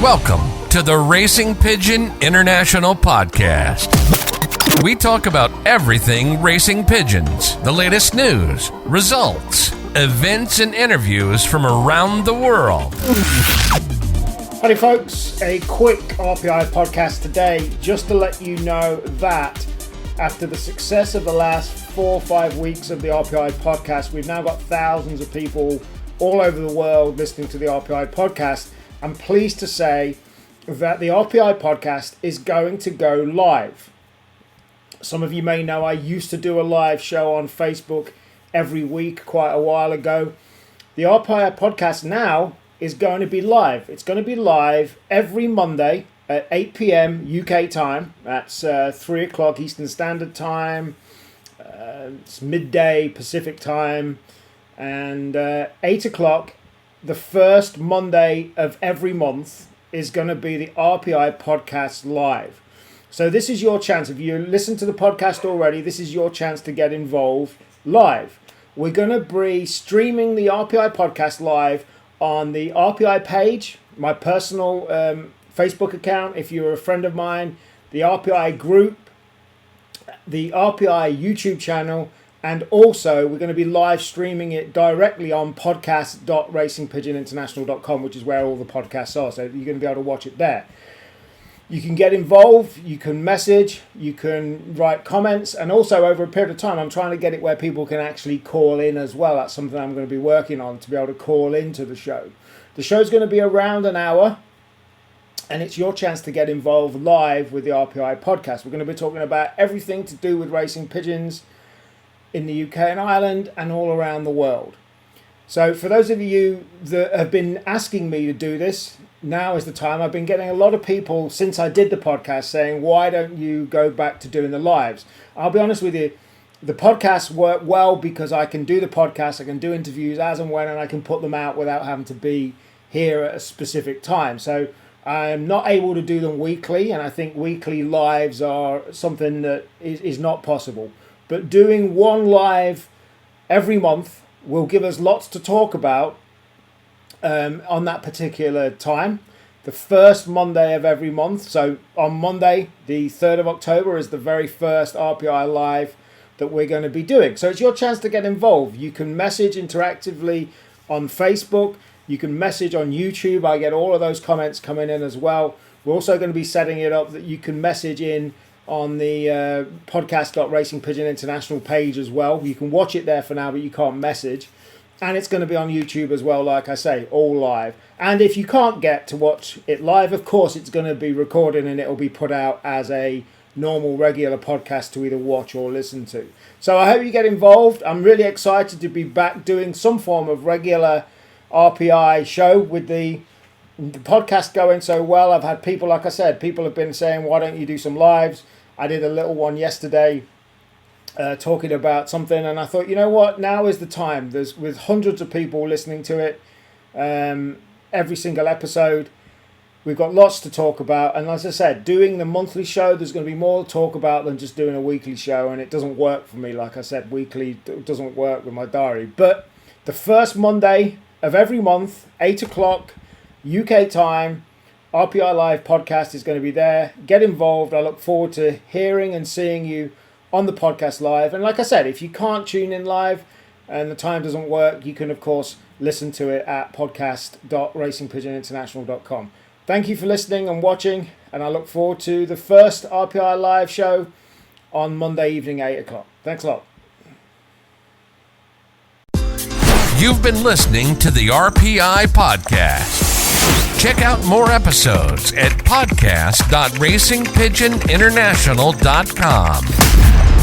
Welcome to the Racing Pigeon International Podcast. We talk about everything racing pigeons, the latest news, results, events, and interviews from around the world. Howdy folks, a quick RPI podcast today just to let you know that after the success of the last 4 or 5 weeks of the RPI podcast, we've now got thousands of people all over the world listening to the RPI podcast. I'm pleased to say that the RPI podcast is going to go live. Some of you may know I used to do a live show on Facebook every week quite a while ago. The RPI podcast now is going to be live. It's going to be live every Monday at 8 p.m. UK time. That's 3 o'clock Eastern Standard Time. It's midday Pacific time. And 8 o'clock, the first Monday of every month, is going to be the RPI podcast live. So this is your chance. If you listen to the podcast already, this is your chance to get involved live. We're going to be streaming the RPI podcast live on the RPI page, my personal Facebook account, if you're a friend of mine, the RPI group, the RPI YouTube channel, and also we're going to be live streaming it directly on podcast.racingpigeoninternational.com, which is where all the podcasts are. So you're going to be able to watch it there. You can get involved, you can message, you can write comments, and also over a period of time, I'm trying to get it where people can actually call in as well. That's something I'm going to be working on, to be able to call into the show. The show's going to be around an hour, and it's your chance to get involved live with the RPI podcast. We're going to be talking about everything to do with racing pigeons in the UK and Ireland and all around the world. So for those of you that have been asking me to do this, now is the time. I've been getting a lot of people since I did the podcast saying, why don't you go back to doing the lives? I'll be honest with you, the podcasts work well because I can do the podcast, I can do interviews as and when, and I can put them out without having to be here at a specific time. So I'm not able to do them weekly, and I think weekly lives are something that is not possible. But doing one live every month will give us lots to talk about on that particular time. The first Monday of every month. So on Monday, the 3rd of October, is the very first RPI live that we're going to be doing. So it's your chance to get involved. You can message interactively on Facebook. You can message on YouTube. I get all of those comments coming in as well. We're also going to be setting it up that you can message in on the podcast.racingpigeoninternational page as well. You can watch it there for now, but you can't message. And it's going to be on YouTube as well, like I say, all live. And if you can't get to watch it live, of course, it's going to be recorded and it'll be put out as a normal, regular podcast to either watch or listen to. So I hope you get involved. I'm really excited to be back doing some form of regular RPI show with the podcast going so well. I've had people, like I said, people have been saying, why don't you do some lives? I did a little one yesterday talking about something, and I thought, you know what, now is the time. There's with hundreds of people listening to it every single episode. We've got lots to talk about, and as I said, doing the monthly show, there's going to be more to talk about than just doing a weekly show, and it doesn't work for me. Like I said, weekly doesn't work with my diary. But the first Monday of every month, 8 o'clock UK time, RPI Live podcast is going to be there. Get involved. I look forward to hearing and seeing you on the podcast live. And like I said, if you can't tune in live and the time doesn't work, you can, of course, listen to it at podcast.racingpigeoninternational.com. Thank you for listening and watching, and I look forward to the first RPI Live show on Monday evening, 8 o'clock. Thanks a lot. You've been listening to the RPI Podcast. Check out more episodes at podcast.racingpigeoninternational.com.